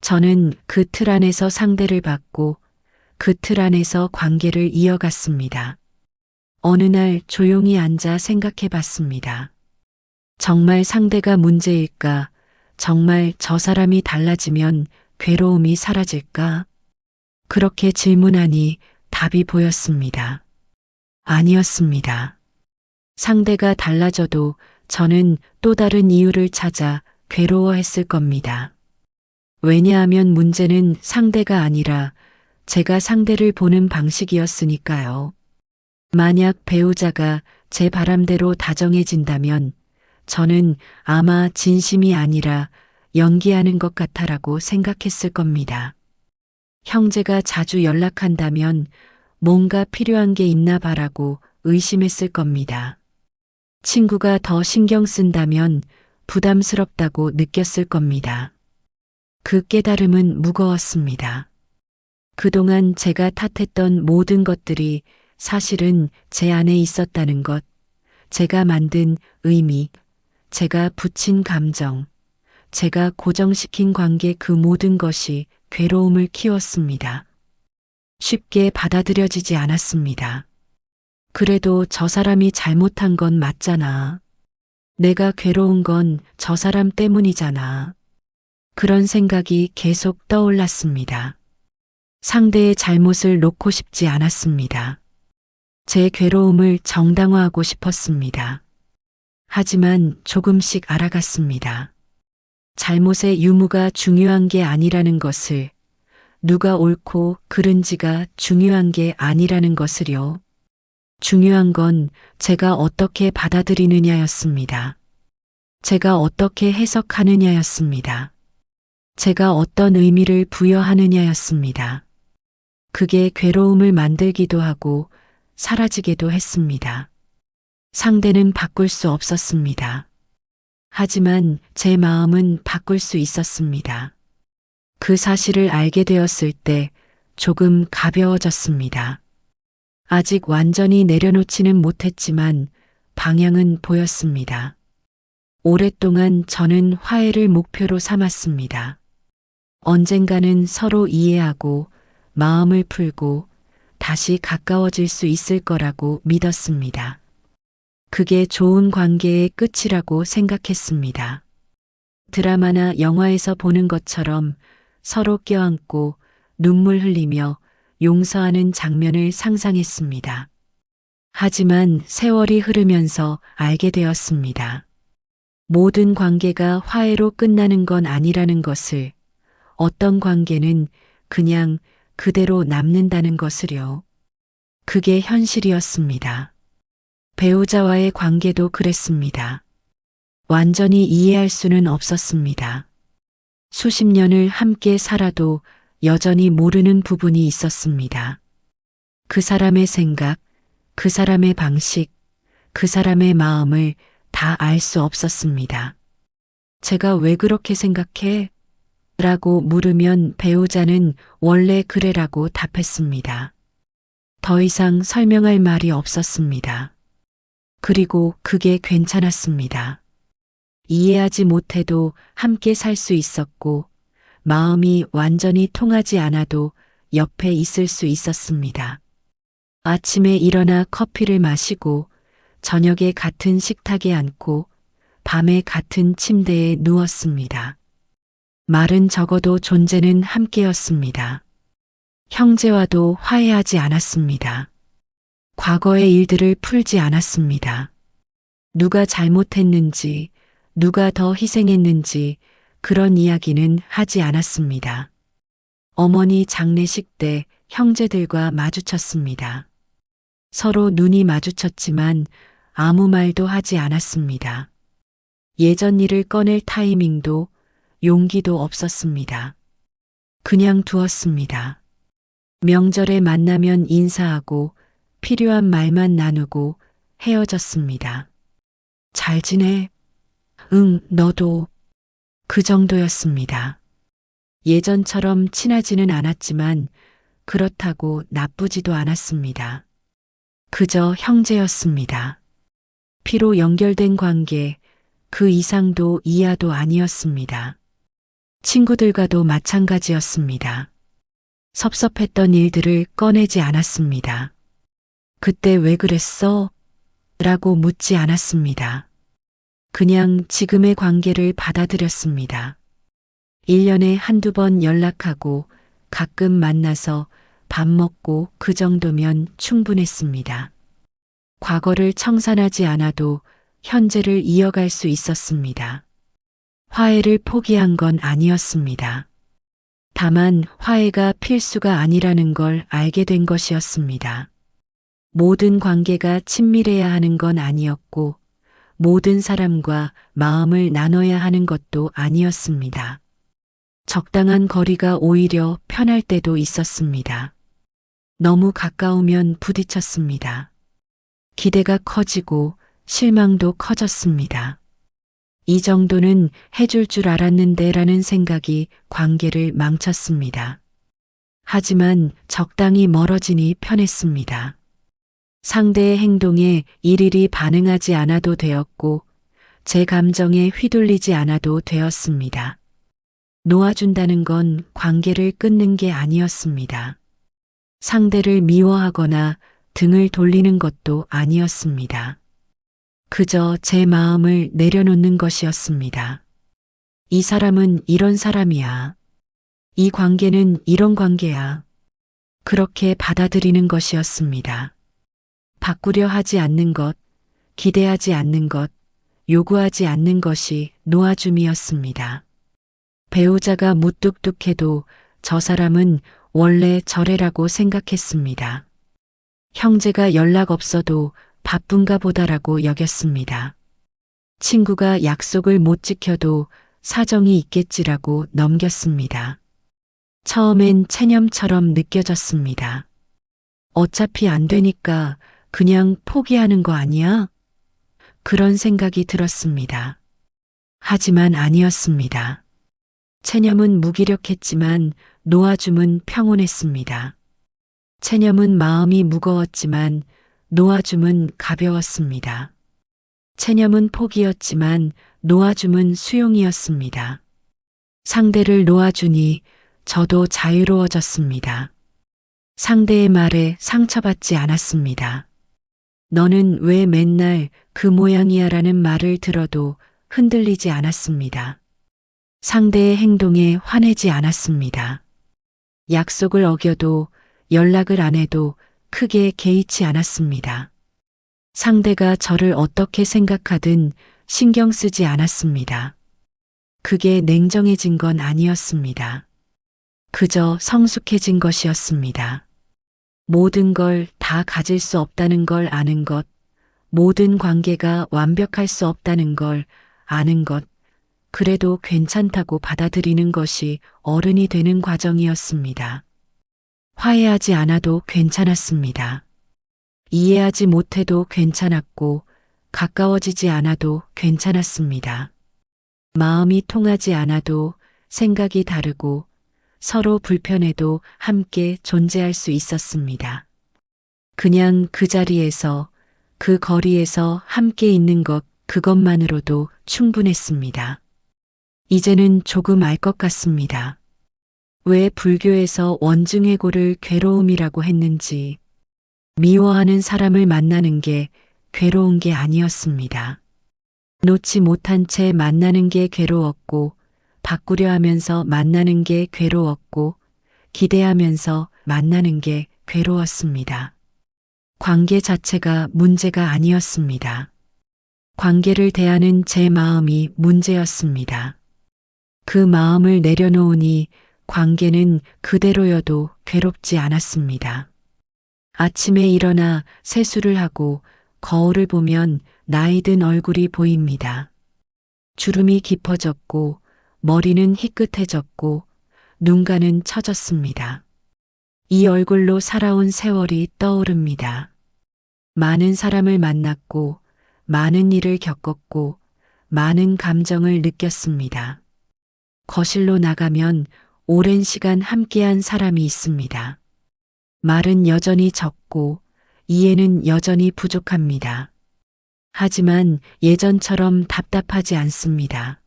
Speaker 1: 저는 그 틀 안에서 상대를 받고 그 틀 안에서 관계를 이어갔습니다. 어느 날 조용히 앉아 생각해 봤습니다. 정말 상대가 문제일까? 정말 저 사람이 달라지면 괴로움이 사라질까? 그렇게 질문하니 답이 보였습니다. 아니었습니다. 상대가 달라져도 저는 또 다른 이유를 찾아 괴로워했을 겁니다. 왜냐하면 문제는 상대가 아니라 제가 상대를 보는 방식이었으니까요. 만약 배우자가 제 바람대로 다정해진다면 저는 아마 진심이 아니라 연기하는 것 같아라고 생각했을 겁니다. 형제가 자주 연락한다면 뭔가 필요한 게 있나 봐라고 의심했을 겁니다. 친구가 더 신경 쓴다면 부담스럽다고 느꼈을 겁니다. 그 깨달음은 무거웠습니다. 그동안 제가 탓했던 모든 것들이 사실은 제 안에 있었다는 것, 제가 만든 의미, 제가 붙인 감정, 제가 고정시킨 관계 그 모든 것이 괴로움을 키웠습니다. 쉽게 받아들여지지 않았습니다. 그래도 저 사람이 잘못한 건 맞잖아. 내가 괴로운 건 저 사람 때문이잖아. 그런 생각이 계속 떠올랐습니다. 상대의 잘못을 놓고 싶지 않았습니다. 제 괴로움을 정당화하고 싶었습니다. 하지만 조금씩 알아갔습니다. 잘못의 유무가 중요한 게 아니라는 것을, 누가 옳고 그른지가 중요한 게 아니라는 것을요. 중요한 건 제가 어떻게 받아들이느냐였습니다. 제가 어떻게 해석하느냐였습니다. 제가 어떤 의미를 부여하느냐였습니다. 그게 괴로움을 만들기도 하고 사라지기도 했습니다. 상대는 바꿀 수 없었습니다. 하지만 제 마음은 바꿀 수 있었습니다. 그 사실을 알게 되었을 때 조금 가벼워졌습니다. 아직 완전히 내려놓지는 못했지만 방향은 보였습니다. 오랫동안 저는 화해를 목표로 삼았습니다. 언젠가는 서로 이해하고 마음을 풀고 다시 가까워질 수 있을 거라고 믿었습니다. 그게 좋은 관계의 끝이라고 생각했습니다. 드라마나 영화에서 보는 것처럼 서로 껴안고 눈물 흘리며 용서하는 장면을 상상했습니다. 하지만 세월이 흐르면서 알게 되었습니다. 모든 관계가 화해로 끝나는 건 아니라는 것을, 어떤 관계는 그냥 그대로 남는다는 것을요. 그게 현실이었습니다. 배우자와의 관계도 그랬습니다. 완전히 이해할 수는 없었습니다. 수십 년을 함께 살아도 여전히 모르는 부분이 있었습니다. 그 사람의 생각, 그 사람의 방식, 그 사람의 마음을 다 알 수 없었습니다. 제가 왜 그렇게 생각해? 라고 물으면 배우자는 원래 그래라고 답했습니다. 더 이상 설명할 말이 없었습니다. 그리고 그게 괜찮았습니다. 이해하지 못해도 함께 살 수 있었고 마음이 완전히 통하지 않아도 옆에 있을 수 있었습니다. 아침에 일어나 커피를 마시고 저녁에 같은 식탁에 앉고 밤에 같은 침대에 누웠습니다. 말은 적어도 존재는 함께였습니다. 형제와도 화해하지 않았습니다. 과거의 일들을 풀지 않았습니다. 누가 잘못했는지, 누가 더 희생했는지 그런 이야기는 하지 않았습니다. 어머니 장례식 때 형제들과 마주쳤습니다. 서로 눈이 마주쳤지만 아무 말도 하지 않았습니다. 예전 일을 꺼낼 타이밍도 용기도 없었습니다. 그냥 두었습니다. 명절에 만나면 인사하고 필요한 말만 나누고 헤어졌습니다. 잘 지내? 응, 너도. 그 정도였습니다. 예전처럼 친하지는 않았지만 그렇다고 나쁘지도 않았습니다. 그저 형제였습니다. 피로 연결된 관계, 그 이상도 이하도 아니었습니다. 친구들과도 마찬가지였습니다. 섭섭했던 일들을 꺼내지 않았습니다. 그때 왜 그랬어? 라고 묻지 않았습니다. 그냥 지금의 관계를 받아들였습니다. 1년에 한두 번 연락하고 가끔 만나서 밥 먹고 그 정도면 충분했습니다. 과거를 청산하지 않아도 현재를 이어갈 수 있었습니다. 화해를 포기한 건 아니었습니다. 다만 화해가 필수가 아니라는 걸 알게 된 것이었습니다. 모든 관계가 친밀해야 하는 건 아니었고 모든 사람과 마음을 나눠야 하는 것도 아니었습니다. 적당한 거리가 오히려 편할 때도 있었습니다. 너무 가까우면 부딪혔습니다. 기대가 커지고 실망도 커졌습니다. 이 정도는 해줄 줄 알았는데 라는 생각이 관계를 망쳤습니다. 하지만 적당히 멀어지니 편했습니다. 상대의 행동에 일일이 반응하지 않아도 되었고 제 감정에 휘둘리지 않아도 되었습니다. 놓아준다는 건 관계를 끊는 게 아니었습니다. 상대를 미워하거나 등을 돌리는 것도 아니었습니다. 그저 제 마음을 내려놓는 것이었습니다. 이 사람은 이런 사람이야. 이 관계는 이런 관계야. 그렇게 받아들이는 것이었습니다. 바꾸려 하지 않는 것, 기대하지 않는 것, 요구하지 않는 것이 놓아줌이었습니다. 배우자가 무뚝뚝해도 저 사람은 원래 저래라고 생각했습니다. 형제가 연락 없어도 바쁜가 보다라고 여겼습니다. 친구가 약속을 못 지켜도 사정이 있겠지라고 넘겼습니다. 처음엔 체념처럼 느껴졌습니다. 어차피 안 되니까 그냥 포기하는 거 아니야? 그런 생각이 들었습니다. 하지만 아니었습니다. 체념은 무기력했지만 놓아줌은 평온했습니다. 체념은 마음이 무거웠지만 놓아줌은 가벼웠습니다. 체념은 포기였지만 놓아줌은 수용이었습니다. 상대를 놓아주니 저도 자유로워졌습니다. 상대의 말에 상처받지 않았습니다. 너는 왜 맨날 그 모양이야 라는 말을 들어도 흔들리지 않았습니다. 상대의 행동에 화내지 않았습니다. 약속을 어겨도 연락을 안 해도 크게 개의치 않았습니다. 상대가 저를 어떻게 생각하든 신경 쓰지 않았습니다. 그게 냉정해진 건 아니었습니다. 그저 성숙해진 것이었습니다. 모든 걸 다 가질 수 없다는 걸 아는 것, 모든 관계가 완벽할 수 없다는 걸 아는 것, 그래도 괜찮다고 받아들이는 것이 어른이 되는 과정이었습니다. 화해하지 않아도 괜찮았습니다. 이해하지 못해도 괜찮았고 가까워지지 않아도 괜찮았습니다. 마음이 통하지 않아도 생각이 다르고 서로 불편해도 함께 존재할 수 있었습니다. 그냥 그 자리에서 그 거리에서 함께 있는 것 그것만으로도 충분했습니다. 이제는 조금 알 것 같습니다. 왜 불교에서 원증회고를 괴로움이라고 했는지, 미워하는 사람을 만나는 게 괴로운 게 아니었습니다. 놓지 못한 채 만나는 게 괴로웠고, 바꾸려 하면서 만나는 게 괴로웠고, 기대하면서 만나는 게 괴로웠습니다. 관계 자체가 문제가 아니었습니다. 관계를 대하는 제 마음이 문제였습니다. 그 마음을 내려놓으니 관계는 그대로여도 괴롭지 않았습니다. 아침에 일어나 세수를 하고 거울을 보면 나이 든 얼굴이 보입니다. 주름이 깊어졌고 머리는 희끗해졌고 눈가는 처졌습니다. 이 얼굴로 살아온 세월이 떠오릅니다. 많은 사람을 만났고 많은 일을 겪었고 많은 감정을 느꼈습니다. 거실로 나가면 오랜 시간 함께한 사람이 있습니다. 말은 여전히 적고 이해는 여전히 부족합니다. 하지만 예전처럼 답답하지 않습니다.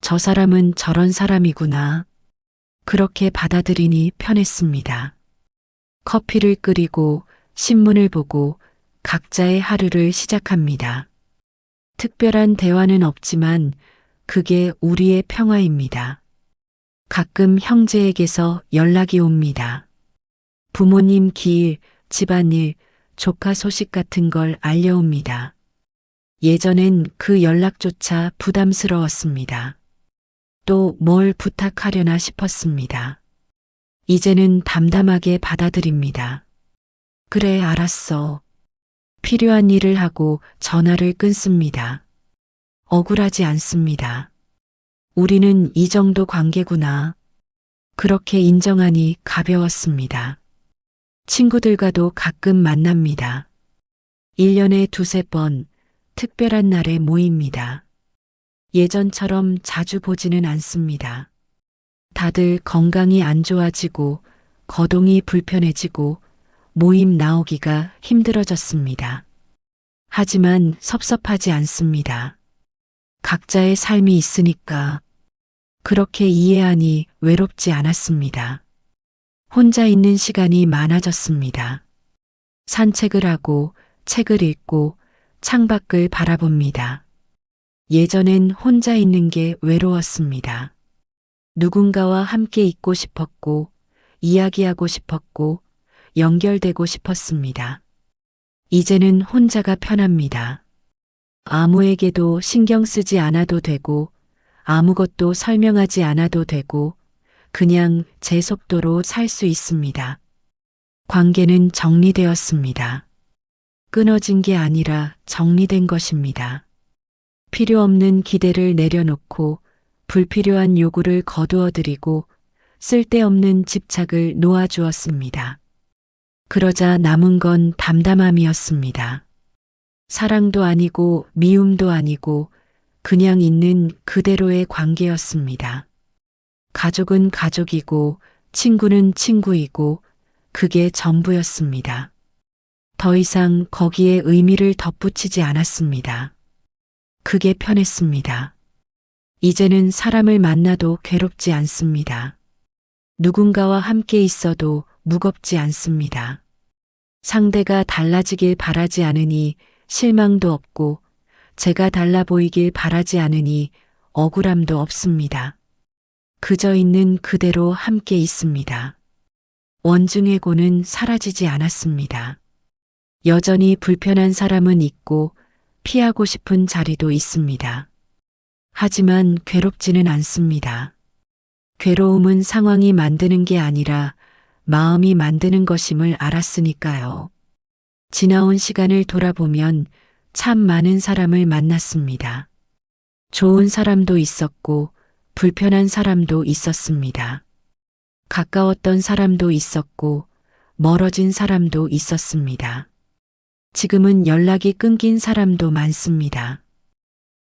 Speaker 1: 저 사람은 저런 사람이구나. 그렇게 받아들이니 편했습니다. 커피를 끓이고 신문을 보고 각자의 하루를 시작합니다. 특별한 대화는 없지만 그게 우리의 평화입니다. 가끔 형제에게서 연락이 옵니다. 부모님 기일, 집안일, 조카 소식 같은 걸 알려옵니다. 예전엔 그 연락조차 부담스러웠습니다. 또 뭘 부탁하려나 싶었습니다. 이제는 담담하게 받아들입니다. 그래, 알았어. 필요한 일을 하고 전화를 끊습니다. 억울하지 않습니다. 우리는 이 정도 관계구나. 그렇게 인정하니 가벼웠습니다. 친구들과도 가끔 만납니다. 1년에 두세 번 특별한 날에 모입니다. 예전처럼 자주 보지는 않습니다. 다들 건강이 안 좋아지고 거동이 불편해지고 모임 나오기가 힘들어졌습니다. 하지만 섭섭하지 않습니다. 각자의 삶이 있으니까 그렇게 이해하니 외롭지 않았습니다. 혼자 있는 시간이 많아졌습니다. 산책을 하고 책을 읽고 창밖을 바라봅니다. 예전엔 혼자 있는 게 외로웠습니다. 누군가와 함께 있고 싶었고 이야기하고 싶었고 연결되고 싶었습니다. 이제는 혼자가 편합니다. 아무에게도 신경 쓰지 않아도 되고 아무것도 설명하지 않아도 되고 그냥 제 속도로 살 수 있습니다. 관계는 정리되었습니다. 끊어진 게 아니라 정리된 것입니다. 필요 없는 기대를 내려놓고 불필요한 요구를 거두어드리고 쓸데없는 집착을 놓아주었습니다. 그러자 남은 건 담담함이었습니다. 사랑도 아니고 미움도 아니고 그냥 있는 그대로의 관계였습니다. 가족은 가족이고 친구는 친구이고 그게 전부였습니다. 더 이상 거기에 의미를 덧붙이지 않았습니다. 그게 편했습니다. 이제는 사람을 만나도 괴롭지 않습니다. 누군가와 함께 있어도 무겁지 않습니다. 상대가 달라지길 바라지 않으니 실망도 없고 제가 달라 보이길 바라지 않으니 억울함도 없습니다. 그저 있는 그대로 함께 있습니다. 원중의 고는 사라지지 않았습니다. 여전히 불편한 사람은 있고 피하고 싶은 자리도 있습니다. 하지만 괴롭지는 않습니다. 괴로움은 상황이 만드는 게 아니라 마음이 만드는 것임을 알았으니까요. 지나온 시간을 돌아보면 참 많은 사람을 만났습니다. 좋은 사람도 있었고 불편한 사람도 있었습니다. 가까웠던 사람도 있었고 멀어진 사람도 있었습니다. 지금은 연락이 끊긴 사람도 많습니다.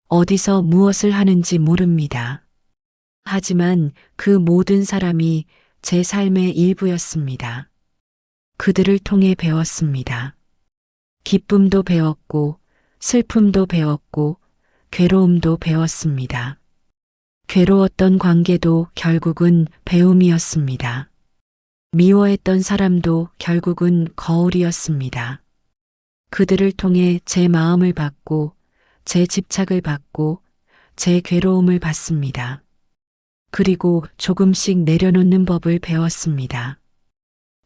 Speaker 1: 어디서 무엇을 하는지 모릅니다. 하지만 그 모든 사람이 제 삶의 일부였습니다. 그들을 통해 배웠습니다. 기쁨도 배웠고 슬픔도 배웠고 괴로움도 배웠습니다. 괴로웠던 관계도 결국은 배움이었습니다. 미워했던 사람도 결국은 거울이었습니다. 그들을 통해 제 마음을 받고 제 집착을 받고 제 괴로움을 받습니다. 그리고 조금씩 내려놓는 법을 배웠습니다.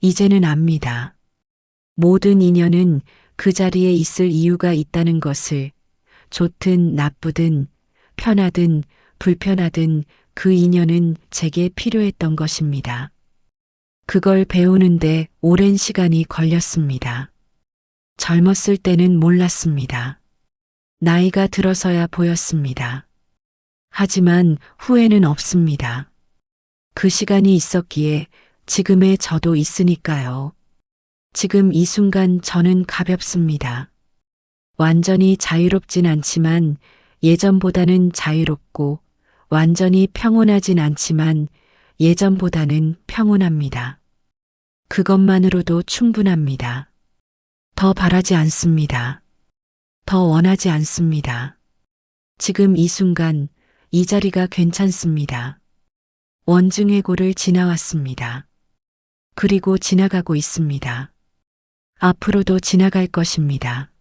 Speaker 1: 이제는 압니다. 모든 인연은 그 자리에 있을 이유가 있다는 것을 좋든 나쁘든 편하든 불편하든 그 인연은 제게 필요했던 것입니다. 그걸 배우는데 오랜 시간이 걸렸습니다. 젊었을 때는 몰랐습니다. 나이가 들어서야 보였습니다. 하지만 후회는 없습니다. 그 시간이 있었기에 지금의 저도 있으니까요. 지금 이 순간 저는 가볍습니다. 완전히 자유롭진 않지만 예전보다는 자유롭고 완전히 평온하진 않지만 예전보다는 평온합니다. 그것만으로도 충분합니다. 더 바라지 않습니다. 더 원하지 않습니다. 지금 이 순간 이 자리가 괜찮습니다. 원증해고를 지나왔습니다. 그리고 지나가고 있습니다. 앞으로도 지나갈 것입니다.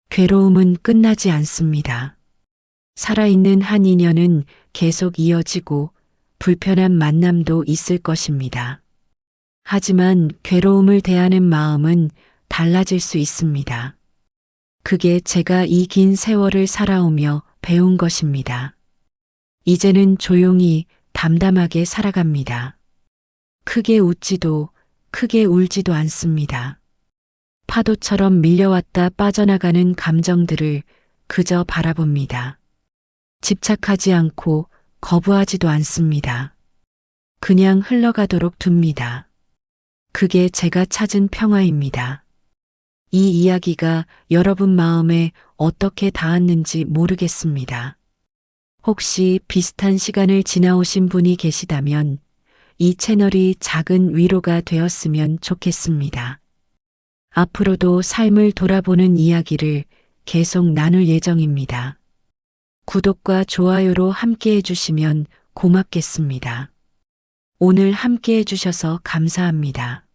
Speaker 1: 괴로움은 끝나지 않습니다. 살아있는 한 인연은 계속 이어지고 불편한 만남도 있을 것입니다. 하지만 괴로움을 대하는 마음은 달라질 수 있습니다. 그게 제가 이 긴 세월을 살아오며 배운 것입니다. 이제는 조용히 담담하게 살아갑니다. 크게 웃지도 크게 울지도 않습니다. 파도처럼 밀려왔다 빠져나가는 감정들을 그저 바라봅니다. 집착하지 않고 거부하지도 않습니다. 그냥 흘러가도록 둡니다. 그게 제가 찾은 평화입니다. 이 이야기가 여러분 마음에 어떻게 닿았는지 모르겠습니다. 혹시 비슷한 시간을 지나오신 분이 계시다면 이 채널이 작은 위로가 되었으면 좋겠습니다. 앞으로도 삶을 돌아보는 이야기를 계속 나눌 예정입니다. 구독과 좋아요로 함께 해주시면 고맙겠습니다. 오늘 함께 해주셔서 감사합니다.